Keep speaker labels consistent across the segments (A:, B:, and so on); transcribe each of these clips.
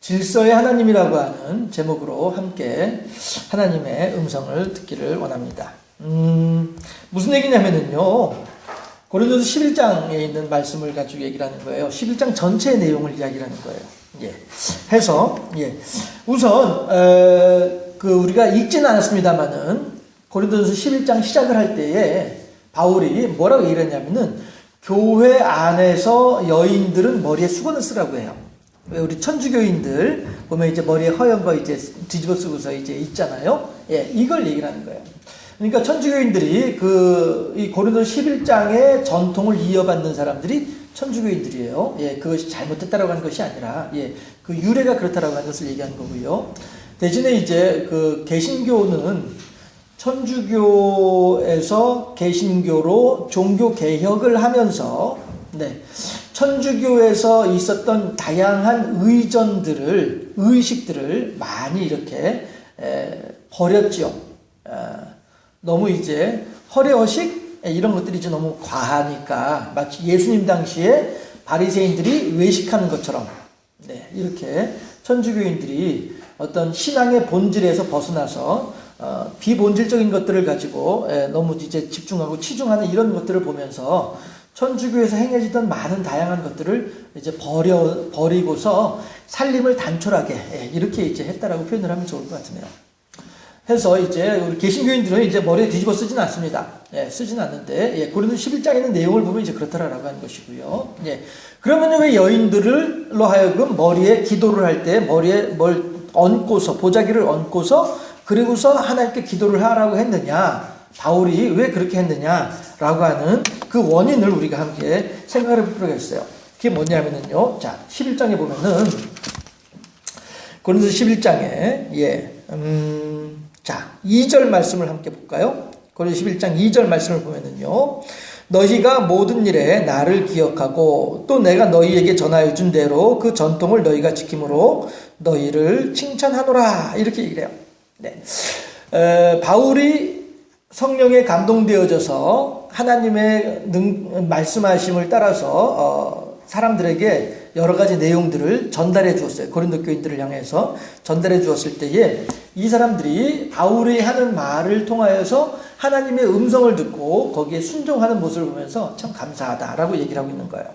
A: 질서의 하나님이라고 하는 제목으로 함께 하나님의 음성을 듣기를 원합니다. 무슨 얘기냐면요, 고린도서 11장에 있는 말씀을 가지고 얘기를 하는 거예요. 11장 전체의 내용을 이야기를 하는 거예요. 해서 우선 우리가 읽지는 않았습니다만은 고린도서 11장 시작을 할 때에 바울이 뭐라고 얘기를 했냐면은 교회 안에서 여인들은 머리에 수건을 쓰라고 해요. 왜 우리 천주교인들 보면 이제 머리에 허연 거 이제 뒤집어 쓰고서 이제 있잖아요. 이걸 얘기를 하는 거예요. 그러니까 천주교인들이 이 고린도서 11장의 전통을 이어받는 사람들이 천주교인들이에요. 그것이 잘못됐다라고 하는 것이 아니라, 그 유래가 그렇다라고 하는 것을 얘기하는 거고요. 대신에 이제 개신교는 천주교에서 개신교로 종교 개혁을 하면서, 천주교에서 있었던 다양한 의식들을 많이 이렇게 버렸죠. 너무 이제 허례허식 이런 것들이 이제 너무 과하니까 마치 예수님 당시에 바리새인들이 외식하는 것처럼 이렇게 천주교인들이 어떤 신앙의 본질에서 벗어나서 비본질적인 것들을 가지고 너무 이제 집중하고 치중하는 이런 것들을 보면서 천주교에서 행해지던 많은 다양한 것들을 이제 버리고서 살림을 단촐하게 이렇게 이제 했다라고 표현을 하면 좋을 것 같으네요. 해서 이제 우리 개신교인들은 이제 머리에 뒤집어 쓰지는 않습니다. 쓰지는 않는데, 고린도서 11장에 있는 내용을 보면 이제 그렇다라고 하는 것이고요. 그러면 왜 여인들로 하여금 머리에 기도를 할 때 머리에 뭘 얹고서, 보자기를 얹고서, 그리고서 하나님께 기도를 하라고 했느냐? 바울이 왜 그렇게 했느냐라고 하는 그 원인을 우리가 함께 생각을 해볼 필요가 있어요. 그게 뭐냐면요. 자, 11장에 보면은, 고린도서 11장에, 자, 2절 말씀을 함께 볼까요? 고린도서 11장 2절 말씀을 보면은요, 너희가 모든 일에 나를 기억하고 또 내가 너희에게 전하여 준 대로 그 전통을 너희가 지킴으로 너희를 칭찬하노라. 이렇게 얘기를 해요. 바울이 성령에 감동되어져서 하나님의 말씀하심을 따라서 사람들에게 여러 가지 내용들을 전달해 주었어요. 고린도 교인들을 향해서 전달해 주었을 때에 이 사람들이 바울이 하는 말을 통하여서 하나님의 음성을 듣고 거기에 순종하는 모습을 보면서 참 감사하다라고 얘기를 하고 있는 거예요.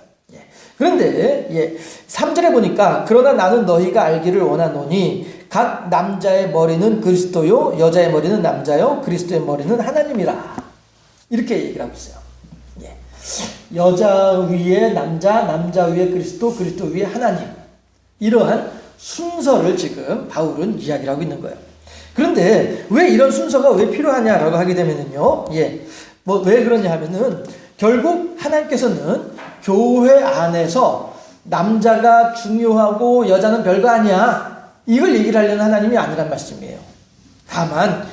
A: 그런데 3절에 보니까 그러나 나는 너희가 알기를 원하노니 각 남자의 머리는 그리스도요 여자의 머리는 남자요 그리스도의 머리는 하나님이라. 이렇게 얘기를 하고 있어요. 여자 위에 남자, 남자 위에 그리스도, 그리스도 위에 하나님. 이러한 순서를 지금 바울은 이야기를 하고 있는 거예요. 그런데 왜 이런 순서가 왜 필요하냐라고 하게 되면은요, 왜 그러냐 하면은 결국 하나님께서는 교회 안에서 남자가 중요하고 여자는 별거 아니야. 이걸 얘기를 하려는 하나님이 아니란 말씀이에요. 다만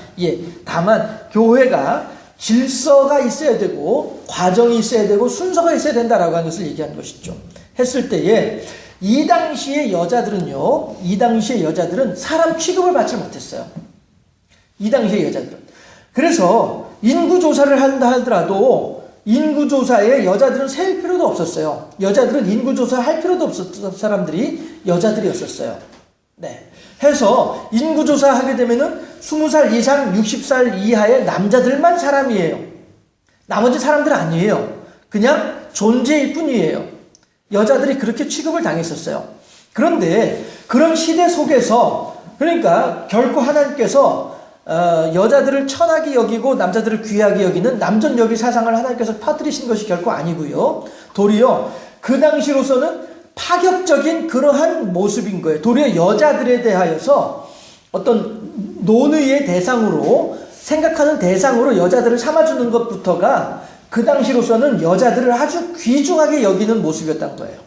A: 교회가 질서가 있어야 되고 과정이 있어야 되고 순서가 있어야 된다라고 하는 것을 얘기하는 것이죠. 했을 때에 이 당시의 여자들은 사람 취급을 받지 못했어요. 이 당시의 여자들은. 그래서 인구조사를 한다 하더라도 인구조사에 여자들은 셀 필요도 없었어요. 여자들은 인구조사 할 필요도 없었던 사람들이 여자들이었었어요. 해서 인구조사 하게 되면은 20살 이상 60살 이하의 남자들만 사람이에요. 나머지 사람들 아니에요. 그냥 존재일 뿐이에요. 여자들이 그렇게 취급을 당했었어요. 그런데 그런 시대 속에서 그러니까 결코 하나님께서 여자들을 천하게 여기고 남자들을 귀하게 여기는 남존여비 사상을 하나님께서 퍼뜨리신 것이 결코 아니고요. 도리어 그 당시로서는 파격적인 그러한 모습인 거예요. 도리어 여자들에 대하여서 어떤 논의의 대상으로 생각하는 대상으로 여자들을 삼아주는 것부터가 그 당시로서는 여자들을 아주 귀중하게 여기는 모습이었던 거예요.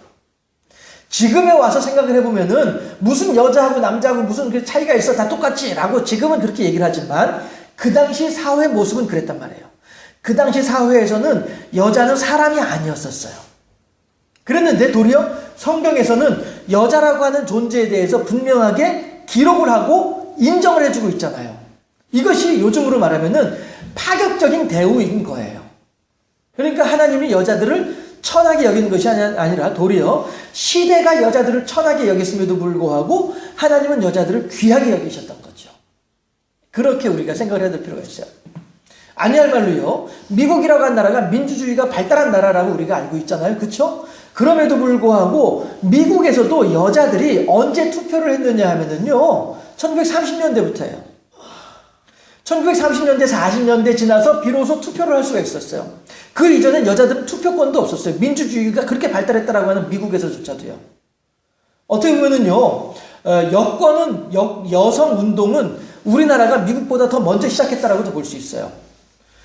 A: 지금에 와서 생각을 해보면은 무슨 여자하고 남자하고 무슨 그 차이가 있어 다 똑같지 라고 지금은 그렇게 얘기를 하지만 그 당시 사회 모습은 그랬단 말이에요. 그 당시 사회에서는 여자는 사람이 아니었었어요. 그랬는데 도리어 성경에서는 여자라고 하는 존재에 대해서 분명하게 기록을 하고 인정을 해주고 있잖아요. 이것이 요즘으로 말하면은 파격적인 대우인 거예요. 그러니까 하나님이 여자들을 천하게 여기는 것이 아니라 도리어 시대가 여자들을 천하게 여겼음에도 불구하고 하나님은 여자들을 귀하게 여기셨던 거죠. 그렇게 우리가 생각을 해야 될 필요가 있어요. 아니할 말로요, 미국이라고 한 나라가 민주주의가 발달한 나라라고 우리가 알고 있잖아요. 그렇죠? 그럼에도 불구하고 미국에서도 여자들이 언제 투표를 했느냐 하면은요, 1930년대부터예요. 1930년대, 40년대 지나서 비로소 투표를 할 수가 있었어요. 그 이전엔 여자들은 투표권도 없었어요. 민주주의가 그렇게 발달했다라고 하는 미국에서조차도요. 어떻게 보면은요, 여성 운동은 우리나라가 미국보다 더 먼저 시작했다라고도 볼 수 있어요.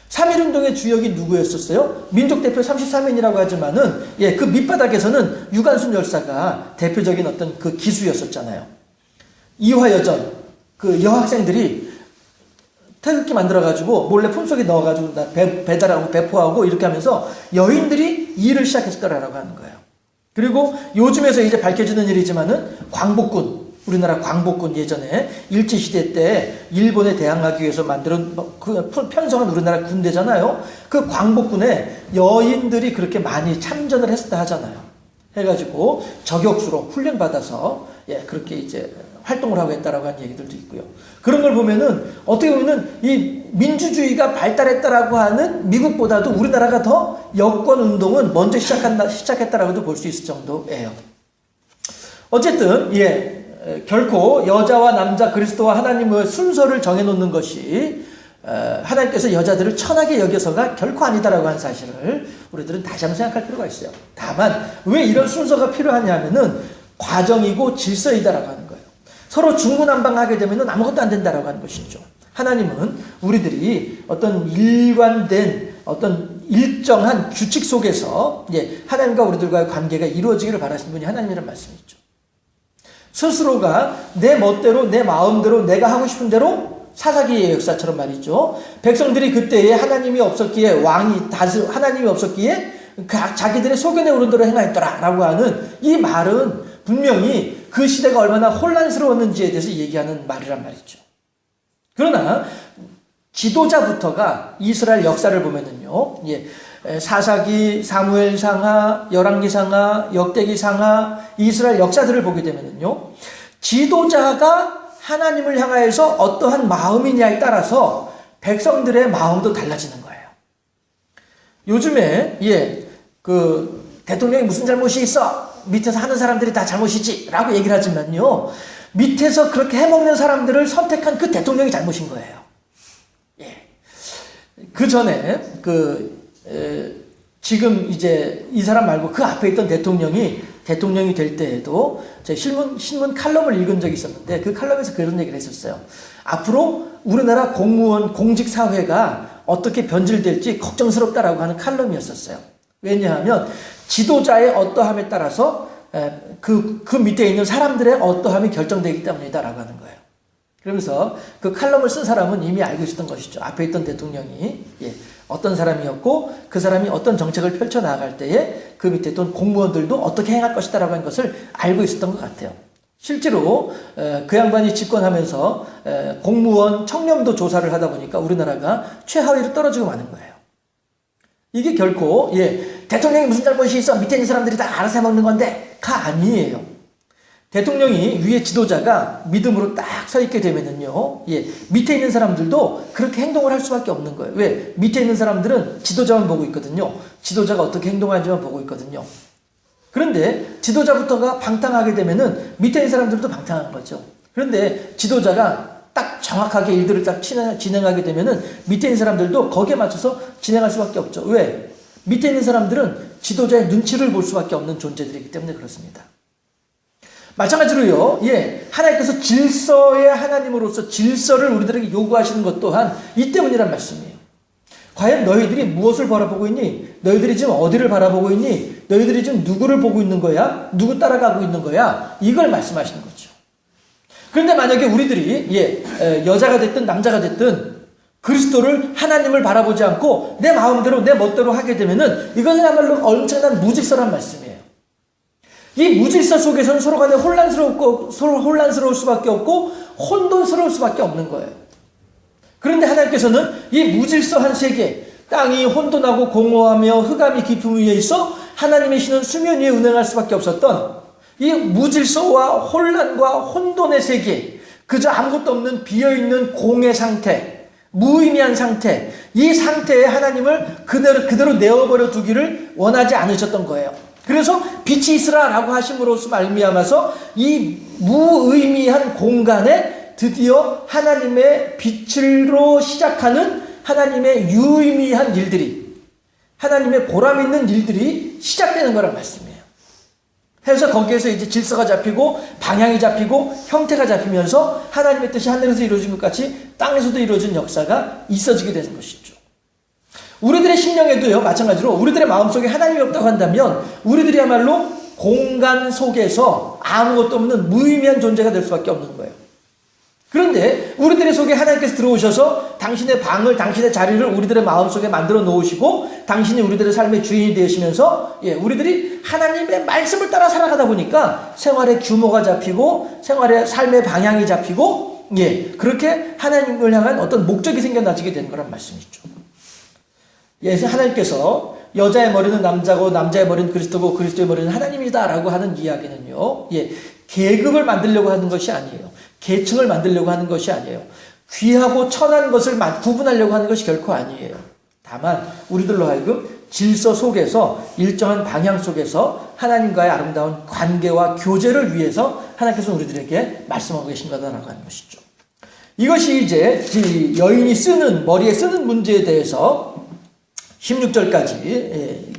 A: 3.1운동의 주역이 누구였었어요? 민족대표 33인이라고 하지만은, 예, 그 밑바닥에서는 유관순 열사가 대표적인 어떤 그 기수였었잖아요. 이화여전, 그 여학생들이 태극기 만들어가지고 몰래 품속에 넣어가지고 배달하고 배포하고 이렇게 하면서 여인들이 일을 시작했더라라고 하는 거예요. 그리고 요즘에서 이제 밝혀지는 일이지만은 광복군, 우리나라 광복군 예전에 일제시대 때 일본에 대항하기 위해서 만든 그 편성한 우리나라 군대잖아요. 그 광복군에 여인들이 그렇게 많이 참전을 했었다 하잖아요. 해가지고 저격수로 훈련받아서, 예, 그렇게 이제 활동을 하고 했다라고 하는 얘기들도 있고요. 그런 걸 보면은 어떻게 보면은 이 민주주의가 발달했다라고 하는 미국보다도 우리나라가 더 여권 운동은 먼저 시작했다라고도 볼 수 있을 정도예요. 어쨌든, 예, 결코 여자와 남자 그리스도와 하나님의 순서를 정해놓는 것이 하나님께서 여자들을 천하게 여겨서가 결코 아니다라고 하는 사실을 우리들은 다시 한번 생각할 필요가 있어요. 다만 왜 이런 순서가 필요하냐면은 과정이고 질서이다라고 하는 거예요. 서로 중구난방하게 되면은 아무것도 안 된다라고 하는 것이죠. 하나님은 우리들이 어떤 일관된 어떤 일정한 규칙 속에서, 예, 하나님과 우리들과의 관계가 이루어지기를 바라시는 분이 하나님이라는 말씀이죠. 스스로가 내 멋대로, 내 마음대로, 내가 하고 싶은 대로 사사기의 역사처럼 말이죠. 백성들이 그때에 하나님이 없었기에 하나님이 없었기에 자기들의 소견에 오른 대로 행하였더라 라고 하는 이 말은 분명히 그 시대가 얼마나 혼란스러웠는지에 대해서 얘기하는 말이란 말이죠. 그러나 지도자부터가 이스라엘 역사를 보면은요, 예, 사사기, 사무엘상하, 열왕기상하, 역대기상하, 이스라엘 역사들을 보게 되면은요, 지도자가 하나님을 향하여서 어떠한 마음이냐에 따라서 백성들의 마음도 달라지는 거예요. 요즘에, 예, 그 대통령이 무슨 잘못이 있어? 밑에서 하는 사람들이 다 잘못이지 라고 얘기를 하지만요, 밑에서 그렇게 해먹는 사람들을 선택한 그 대통령이 잘못인 거예요. 예. 그 전에 지금 이제 이 사람 말고 그 앞에 있던 대통령이 될 때에도 제가 신문 칼럼을 읽은 적이 있었는데 그 칼럼에서 그런 얘기를 했었어요. 앞으로 우리나라 공무원 공직사회가 어떻게 변질될지 걱정스럽다라고 하는 칼럼이었었어요. 왜냐하면 지도자의 어떠함에 따라서 그 밑에 있는 사람들의 어떠함이 결정되기 때문이다라고 하는 거예요. 그러면서 그 칼럼을 쓴 사람은 이미 알고 있었던 것이죠. 앞에 있던 대통령이, 예, 어떤 사람이었고 그 사람이 어떤 정책을 펼쳐나갈 때에 그 밑에 있던 공무원들도 어떻게 행할 것이다라고 하는 것을 알고 있었던 것 같아요. 실제로 그 양반이 집권하면서 공무원 청렴도 조사를 하다 보니까 우리나라가 최하위로 떨어지고 마는 거예요. 이게 결코, 예, 대통령이 무슨 잘못이 있어? 밑에 있는 사람들이 다 알아서 해먹는 건데가 아니에요. 대통령이 위에 지도자가 믿음으로 딱 서 있게 되면은요, 예, 밑에 있는 사람들도 그렇게 행동을 할 수밖에 없는 거예요. 왜? 밑에 있는 사람들은 지도자만 보고 있거든요. 지도자가 어떻게 행동하는지만 보고 있거든요. 그런데 지도자부터가 방탕하게 되면은 밑에 있는 사람들도 방탕한 거죠. 그런데 지도자가 딱 정확하게 일들을 딱 진행하게 되면은 밑에 있는 사람들도 거기에 맞춰서 진행할 수밖에 없죠. 왜? 밑에 있는 사람들은 지도자의 눈치를 볼 수밖에 없는 존재들이기 때문에 그렇습니다. 마찬가지로요, 예, 하나님께서 질서의 하나님으로서 질서를 우리들에게 요구하시는 것 또한 이 때문이란 말씀이에요. 과연 너희들이 무엇을 바라보고 있니? 너희들이 지금 어디를 바라보고 있니? 너희들이 지금 누구를 보고 있는 거야? 누구 따라가고 있는 거야? 이걸 말씀하시는 거죠. 그런데 만약에 우리들이, 예, 여자가 됐든 남자가 됐든 그리스도를, 하나님을 바라보지 않고 내 마음대로 내 멋대로 하게 되면은 이것은야말로 엄청난 무질서란 말씀이에요. 이 무질서 속에서는 서로 간에 혼란스러울 수밖에 없고 혼돈스러울 수밖에 없는 거예요. 그런데 하나님께서는 이 무질서한 세계, 땅이 혼돈하고 공허하며 흑암이 깊음 위에 있어 하나님의 신은 수면 위에 운행할 수밖에 없었던 이 무질서와 혼란과 혼돈의 세계, 그저 아무것도 없는 비어있는 공의 상태, 무의미한 상태, 이 상태에 하나님을 그대로 내어버려 두기를 원하지 않으셨던 거예요. 그래서 빛이 있으라라고 하심으로써 말미암아서 이 무의미한 공간에 드디어 하나님의 빛으로 시작하는 하나님의 유의미한 일들이, 하나님의 보람 있는 일들이 시작되는 거란 말씀이에요. 해서 거기에서 이제 질서가 잡히고 방향이 잡히고 형태가 잡히면서 하나님의 뜻이 하늘에서 이루어진 것 같이 땅에서도 이루어진 역사가 있어지게 되는 것이죠. 우리들의 심령에도요, 마찬가지로 우리들의 마음속에 하나님이 없다고 한다면 우리들이야말로 공간 속에서 아무것도 없는 무의미한 존재가 될 수밖에 없는 거예요. 그런데 우리들의 속에 하나님께서 들어오셔서 당신의 방을, 당신의 자리를 우리들의 마음속에 만들어 놓으시고 당신이 우리들의 삶의 주인이 되시면서 우리들이 하나님의 말씀을 따라 살아가다 보니까 생활의 규모가 잡히고 생활의 삶의 방향이 잡히고 그렇게 하나님을 향한 어떤 목적이 생겨나지게 되는 거란 말씀이죠. 예수 하나님께서 여자의 머리는 남자고 남자의 머리는 그리스도고 그리스도의 머리는 하나님이다라고 하는 이야기는요, 계급을 만들려고 하는 것이 아니에요. 계층을 만들려고 하는 것이 아니에요. 귀하고 천한 것을 구분하려고 하는 것이 결코 아니에요. 다만 우리들로 하여금 질서 속에서 일정한 방향 속에서 하나님과의 아름다운 관계와 교제를 위해서 하나님께서 우리들에게 말씀하고 계신 거다라고 하는 것이죠. 이것이 이제 여인이 머리에 쓰는 문제에 대해서 16절까지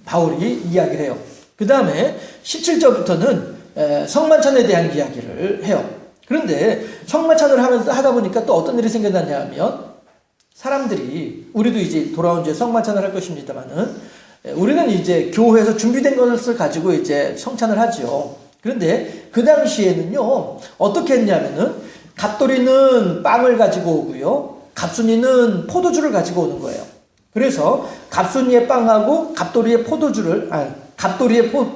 A: 바울이 이야기를 해요. 그 다음에 17절부터는 성만찬에 대한 이야기를 해요. 그런데 성만찬을 하다 보니까 또 어떤 일이 생겨났냐 하면 사람들이, 우리도 이제 돌아온 뒤에 성만찬을 할 것입니다만은 우리는 이제 교회에서 준비된 것을 가지고 이제 성찬을 하죠. 그런데 그 당시에는요, 어떻게 했냐면은 갑돌이는 빵을 가지고 오고요, 갑순이는 포도주를 가지고 오는 거예요. 그래서 갑순이의 빵하고 갑돌이의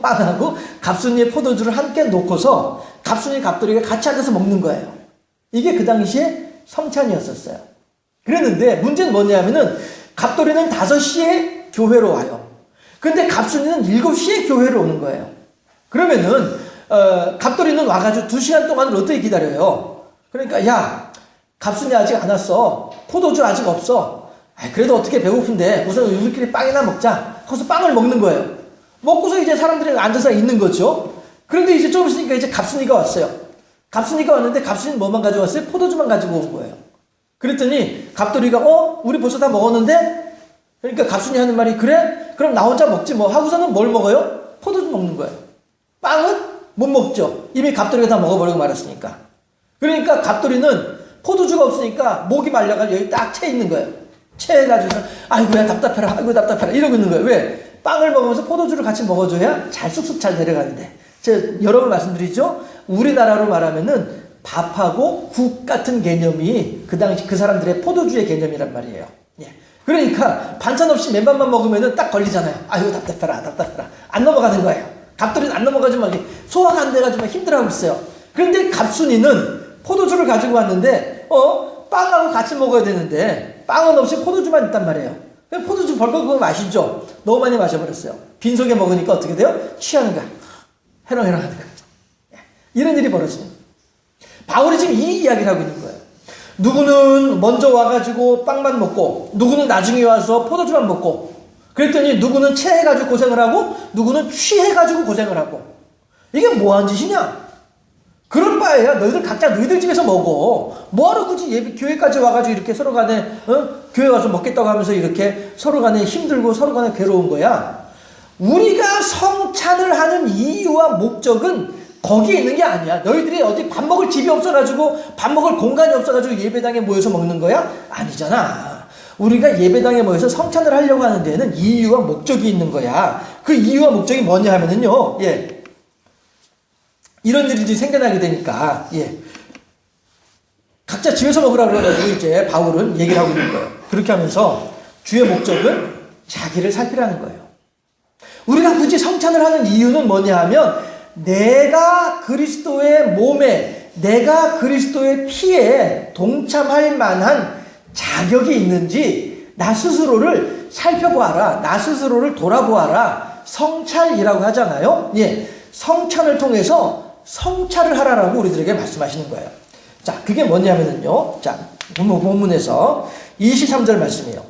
A: 빵하고 갑순이의 포도주를 함께 놓고서 갑순이 갑돌이가 같이 앉아서 먹는 거예요. 이게 그 당시에 성찬이었었어요. 그랬는데 문제는 뭐냐면은 갑돌이는 5시에 교회로 와요. 근데 갑순이는 7시에 교회로 오는 거예요. 그러면은 갑돌이는 와가지고 2시간 동안을 어떻게 기다려요? 그러니까 야, 갑순이 아직 안 왔어. 포도주 아직 없어. 그래도 어떻게 배고픈데 우선 우리끼리 빵이나 먹자. 거기서 빵을 먹는 거예요. 먹고서 이제 사람들이 앉아서 있는 거죠. 그런데 이제 좀 있으니까 이제 갑순이가 왔어요. 갑순이가 왔는데 갑순이는 뭐만 가져왔어요? 포도주만 가지고 온 거예요. 그랬더니 갑돌이가 우리 벌써 다 먹었는데? 그러니까 갑순이 하는 말이 그래? 그럼 나 혼자 먹지 뭐 하고서는 뭘 먹어요? 포도주 먹는 거예요. 빵은 못 먹죠. 이미 갑돌이가 다 먹어버리고 말았으니까. 그러니까 갑돌이는 포도주가 없으니까 목이 말라가지고 여기 딱 채 있는 거예요. 채해가지고서 아이고야 답답해라, 아이고 답답해라 이러고 있는 거예요. 왜? 빵을 먹으면서 포도주를 같이 먹어줘야 잘 쑥쑥 잘 내려가는데. 제가 여러 번 말씀드리죠. 우리나라로 말하면은 밥하고 국 같은 개념이 그 당시 그 사람들의 포도주의 개념이란 말이에요. 그러니까 반찬 없이 맨밥만 먹으면은 딱 걸리잖아요. 아이고 답답해라. 안 넘어가는 거예요. 갑돌이는 안 넘어가지고 막 소화가 안 돼가지고 막 힘들어하고 있어요. 그런데 갑순이는 포도주를 가지고 왔는데 빵하고 같이 먹어야 되는데 빵은 없이 포도주만 있단 말이에요. 포도주 벌컥 그거 마시죠. 너무 많이 마셔버렸어요. 빈속에 먹으니까 어떻게 돼요? 취하는 거야. 해롱해롱 하는 거야. 이런 일이 벌어지는 거예요. 바울이 지금 이 이야기를 하고 있는 거예요. 누구는 먼저 와가지고 빵만 먹고 누구는 나중에 와서 포도주만 먹고 그랬더니 누구는 체해가지고 고생을 하고 누구는 취해가지고 고생을 하고 이게 뭐한 짓이냐? 그럴 바에야 너희들 각자 너희들 집에서 먹어. 뭐하러 굳이 교회까지 와가지고 이렇게 서로 간에 교회 와서 먹겠다고 하면서 이렇게 서로 간에 힘들고 서로 간에 괴로운 거야. 우리가 성찬을 하는 이유와 목적은 거기에 있는 게 아니야. 너희들이 어디 밥 먹을 집이 없어가지고 밥 먹을 공간이 없어가지고 예배당에 모여서 먹는 거야? 아니잖아. 우리가 예배당에 모여서 성찬을 하려고 하는 데는 이유와 목적이 있는 거야. 그 이유와 목적이 뭐냐 하면은요, 이런 일들이 생겨나게 되니까, 각자 집에서 먹으라고 그래가지고 이제 바울은 얘기를 하고 있는 거예요. 그렇게 하면서 주의 목적은 자기를 살피라는 거예요. 우리가 굳이 성찬을 하는 이유는 뭐냐 하면 내가 그리스도의 몸에, 내가 그리스도의 피에 동참할 만한 자격이 있는지 나 스스로를 살펴보아라. 나 스스로를 돌아보아라. 성찰이라고 하잖아요. 예, 성찬을 통해서 성찰을 하라라고 우리들에게 말씀하시는 거예요. 자, 그게 뭐냐면요. 자, 본문에서 23절 말씀이에요.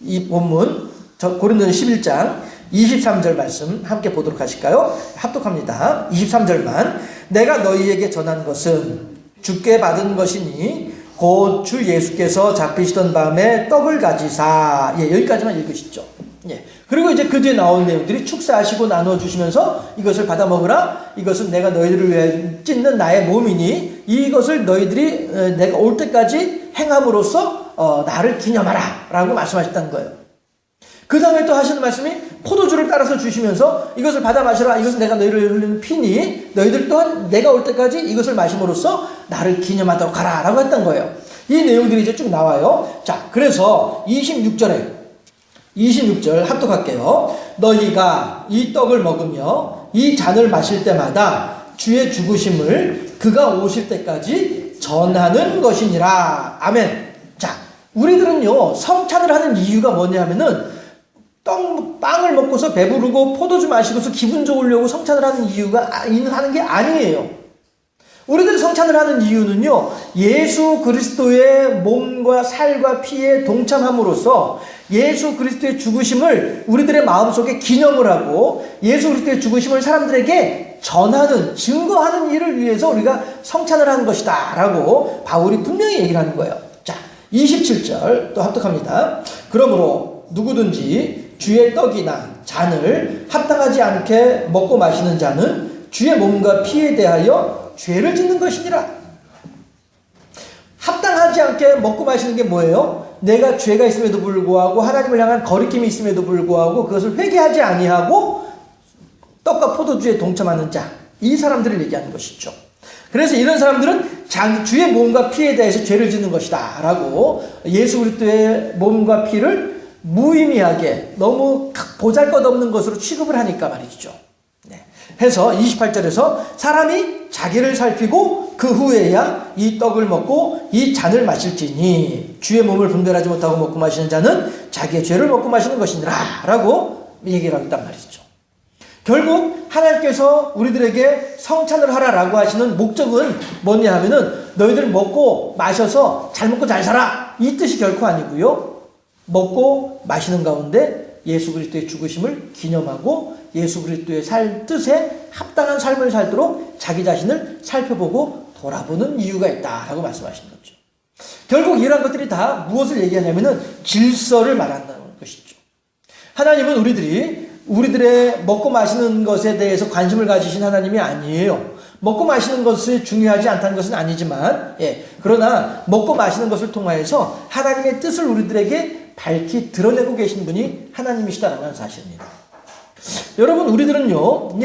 A: 이 본문, 고린도전 11장 23절 말씀 함께 보도록 하실까요? 합독합니다. 23절만. 내가 너희에게 전한 것은 주께 받은 것이니 곧 주 예수께서 잡히시던 밤에 떡을 가지사. 예, 여기까지만 읽으시죠. 예. 그리고 이제 그 뒤에 나온 내용들이 축사하시고 나누어 주시면서 이것을 받아 먹으라. 이것은 내가 너희들을 위해 찢는 나의 몸이니 이것을 너희들이 내가 올 때까지 행함으로써 나를 기념하라. 라고 말씀하셨다는 거예요. 그 다음에 또 하시는 말씀이 포도주를 따라서 주시면서 이것을 받아 마시라. 이것은 내가 너희를 흘리는 피니 너희들 또한 내가 올 때까지 이것을 마심으로써 나를 기념하도록 하라. 라고 했던 거예요. 이 내용들이 이제 쭉 나와요. 자, 그래서 26절 합독할게요. 너희가 이 떡을 먹으며 이 잔을 마실 때마다 주의 죽으심을 그가 오실 때까지 전하는 것이니라. 아멘. 자, 우리들은요, 성찬을 하는 이유가 뭐냐면은 빵을 먹고서 배부르고 포도주 마시고서 기분 좋으려고 성찬을 하는 이유가 하는 게 아니에요. 우리들이 성찬을 하는 이유는요, 예수 그리스도의 몸과 살과 피에 동참함으로써 예수 그리스도의 죽으심을 우리들의 마음속에 기념을 하고 예수 그리스도의 죽으심을 사람들에게 전하는, 증거하는 일을 위해서 우리가 성찬을 하는 것이다 라고 바울이 분명히 얘기를 하는 거예요. 자, 27절 또 합독합니다. 그러므로 누구든지 주의 떡이나 잔을 합당하지 않게 먹고 마시는 자는 주의 몸과 피에 대하여 죄를 짓는 것이니라. 합당하지 않게 먹고 마시는 게 뭐예요? 내가 죄가 있음에도 불구하고 하나님을 향한 거리낌이 있음에도 불구하고 그것을 회개하지 아니하고 떡과 포도주에 동참하는 자, 이 사람들을 얘기하는 것이죠. 그래서 이런 사람들은 자기 주의 몸과 피에 대해서 죄를 짓는 것이다 라고 예수 그리스도의 몸과 피를 무의미하게 너무 보잘것없는 것으로 취급을 하니까 말이죠. 네. 해서 28절에서 사람이 자기를 살피고 그 후에야 이 떡을 먹고 이 잔을 마실지니 주의 몸을 분별하지 못하고 먹고 마시는 자는 자기의 죄를 먹고 마시는 것이니라 라고 얘기를 하고 있단 말이죠. 결국 하나님께서 우리들에게 성찬을 하라라고 하시는 목적은 뭐냐 하면은 너희들 먹고 마셔서 잘 먹고 잘 살아 이 뜻이 결코 아니고요. 먹고 마시는 가운데 예수 그리스도의 죽으심을 기념하고 예수 그리스도의 뜻에 합당한 삶을 살도록 자기 자신을 살펴보고 돌아보는 이유가 있다라고 말씀하시는 거죠. 결국 이러한 것들이 다 무엇을 얘기하냐면은 질서를 말한다는 것이죠. 하나님은 우리들의 먹고 마시는 것에 대해서 관심을 가지신 하나님이 아니에요. 먹고 마시는 것이 중요하지 않다는 것은 아니지만, 그러나 먹고 마시는 것을 통하여서 하나님의 뜻을 우리들에게 밝히 드러내고 계신 분이 하나님이시다라는 하는 사실입니다. 여러분, 우리들은요,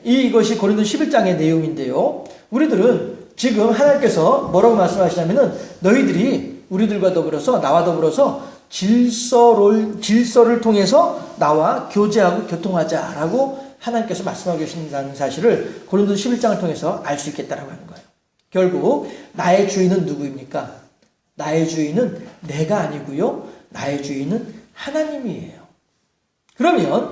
A: 이것이 고린도 11장의 내용인데요. 우리들은 지금 하나님께서 뭐라고 말씀하시냐면은 너희들이 우리들과 더불어서, 나와 더불어서 질서를 통해서 나와 교제하고 교통하자라고 하나님께서 말씀하고 계신다는 사실을 고린도 11장을 통해서 알 수 있겠다라고 하는 거예요. 결국 나의 주인은 누구입니까? 나의 주인은 내가 아니고요. 나의 주인은 하나님이에요. 그러면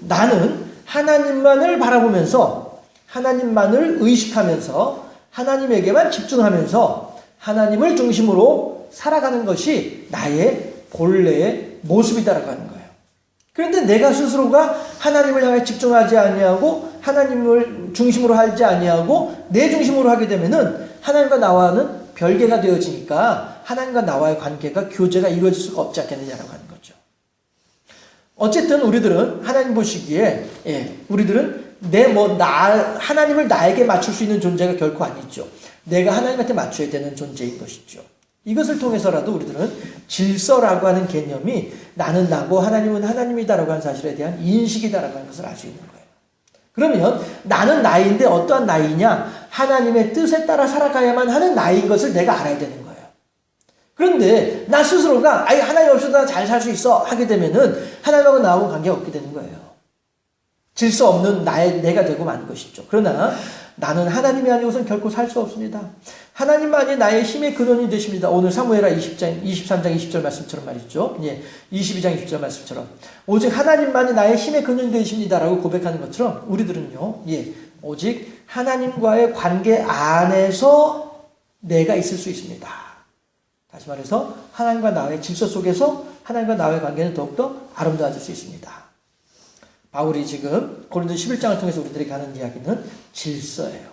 A: 나는 하나님만을 바라보면서 하나님만을 의식하면서 하나님에게만 집중하면서 하나님을 중심으로 살아가는 것이 나의 본래의 모습이다라고 하는 거예요. 그런데 내가 스스로가 하나님을 향해 집중하지 아니하고 하나님을 중심으로 하지 아니하고 내 중심으로 하게 되면은 하나님과 나와는 별개가 되어지니까 하나님과 나와의 관계가 교제가 이루어질 수가 없지 않겠느냐라고 하는 거죠. 어쨌든 우리들은 하나님 보시기에 우리들은 하나님을 나에게 맞출 수 있는 존재가 결코 아니죠. 내가 하나님한테 맞춰야 되는 존재인 것이죠. 이것을 통해서라도 우리들은 질서라고 하는 개념이 나는 나고 하나님은 하나님이다라고 하는 사실에 대한 인식이다라고 하는 것을 알 수 있는 거예요. 그러면 나는 나인데 어떠한 나이냐? 하나님의 뜻에 따라 살아가야만 하는 나이인 것을 내가 알아야 되는 거예요. 그런데 나 스스로가 하나님 없어도 난 잘 살 수 있어 하게 되면은 하나님하고 나하고 관계가 없게 되는 거예요. 질서 없는 내가 되고 마는 것이죠. 그러나 나는 하나님이 아니고선 결코 살 수 없습니다. 하나님만이 나의 힘의 근원이 되십니다. 오늘 사무엘하 23장 20절 말씀처럼 말이죠. 예, 22장 20절 말씀처럼 오직 하나님만이 나의 힘의 근원이 되십니다라고 고백하는 것처럼 우리들은요, 예, 오직 하나님과의 관계 안에서 내가 있을 수 있습니다. 다시 말해서 하나님과 나의 질서 속에서 하나님과 나의 관계는 더욱더 아름다워질 수 있습니다. 바울이 지금 고린도 11장을 통해서 우리들에게 하는 이야기는 질서예요.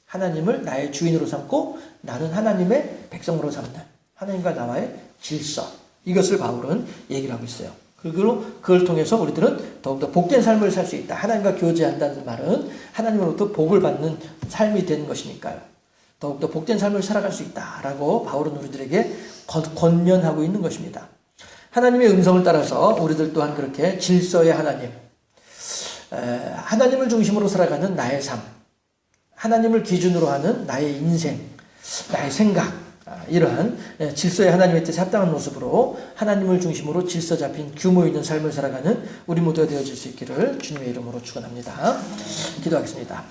A: 하나님을 나의 주인으로 삼고 나는 하나님의 백성으로 삼는 하나님과 나와의 질서, 이것을 바울은 얘기를 하고 있어요. 그리고 그걸 통해서 우리들은 더욱더 복된 삶을 살 수 있다. 하나님과 교제한다는 말은 하나님으로부터 복을 받는 삶이 되는 것이니까요. 더욱더 복된 삶을 살아갈 수 있다라고 바울은 우리들에게 권면하고 있는 것입니다. 하나님의 음성을 따라서 우리들 또한 그렇게 질서의 하나님, 하나님을 중심으로 살아가는 나의 삶, 하나님을 기준으로 하는 나의 인생, 나의 생각, 이러한 질서의 하나님의 뜻에 합당한 모습으로 하나님을 중심으로 질서 잡힌 규모 있는 삶을 살아가는 우리 모두가 되어질 수 있기를 주님의 이름으로 축원합니다. 기도하겠습니다.